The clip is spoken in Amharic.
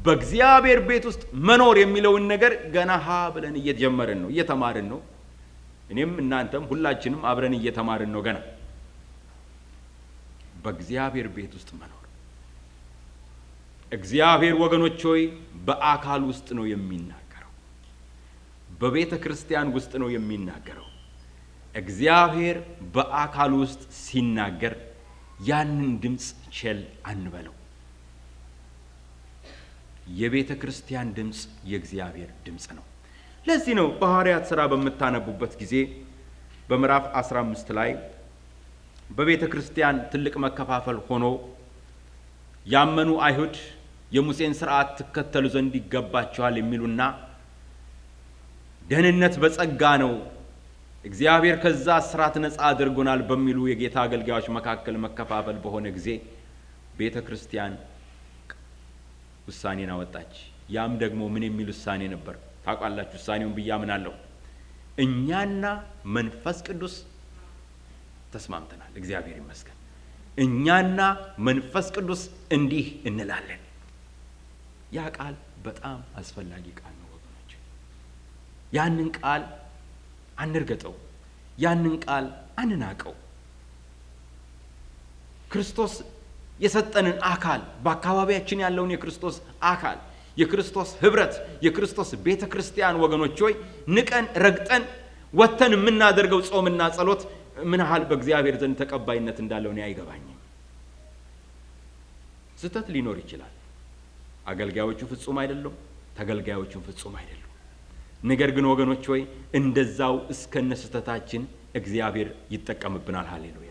በእግዚአብሔር ቤት ውስጥ መኖር የሚለውን ነገር ገና ብለን እየጀመርን ነው እየተማርን ነው እኔም እናንተም ሁላችንም አብረን እየተማርን ነው ገና በእግዚአብሔር ቤት ውስጥ መኖር እግዚአብሔር ወገኖች ሆይ በአካል ውስጥ ነው የሚናገረው በቤተ ክርስቲያን ውስጥ ነው የሚናገረው እግዚአብሔር በአካል ውስጥ ሲናገር ያንን ድምጽ ቸል አንበለው የቤተ ክርስቲያን ድምጽ የእግዚአብሔር ድምጽ ነው ለዚህ ነው በሐዋርያት ሥራ በመታነቡበት ጊዜ በምዕራፍ 15 ላይ በቤተ ክርስቲያን ትልቅ መከፋፈል ሆኖ ያመኑ አይሁድ የሙሴን ሥርዓት ተከተሉ ዘንድ ይገባቸዋል የሚሉና ደህንነት በጸጋ ነው እግዚአብሔር ከዛ ሥርዓት ነፃ አድርጎናል በሚሉ የጌታ አገልጋዮች መካከል መከፋፈል በሆነ ጊዜ ቤተ ክርስቲያን ውሳኔን አወጣች ያም ደግሞ ምን የሚል ውሳኔ ነበር ታውቃላችሁ ውሳኔውን ብያምናለሁ እኛና መንፈስ ቅዱስ ተስማምተናል እግዚአብሔር ይመስገን እኛና መንፈስ ቅዱስ እንዲህ እንላለን ያ ቃል በጣም አስፈላጊ ቃል ነው ወገኖች ያንን ቃል አንርገጠው ያንን ቃል አንናቀው ክርስቶስ የሰጠንን አካል በአካባቢያችን ያለውን የክርስቶስ አካል የክርስቶስ ህብረት የክርስቶስ ቤተክርስቲያን ወገኖች ሆይ ንቀን ረግጠን ወተን የምናደርገው ጾምና ጸሎት ምን ያህል በእግዚአብሔር ዘንድ ተቀባይነት እንዳለው ነው አይገባኝም ስህተት ሊኖር ይችላል አገልጋዮቹ ፍጹም አይደሉም ተገልጋዮቹ ፍጹም አይደሉም ነገር ግን ወገኖች ሆይ እንደዛው እስከነ ስህተታችን እግዚአብሔር ይጠቀምብናል ሃሌሉያ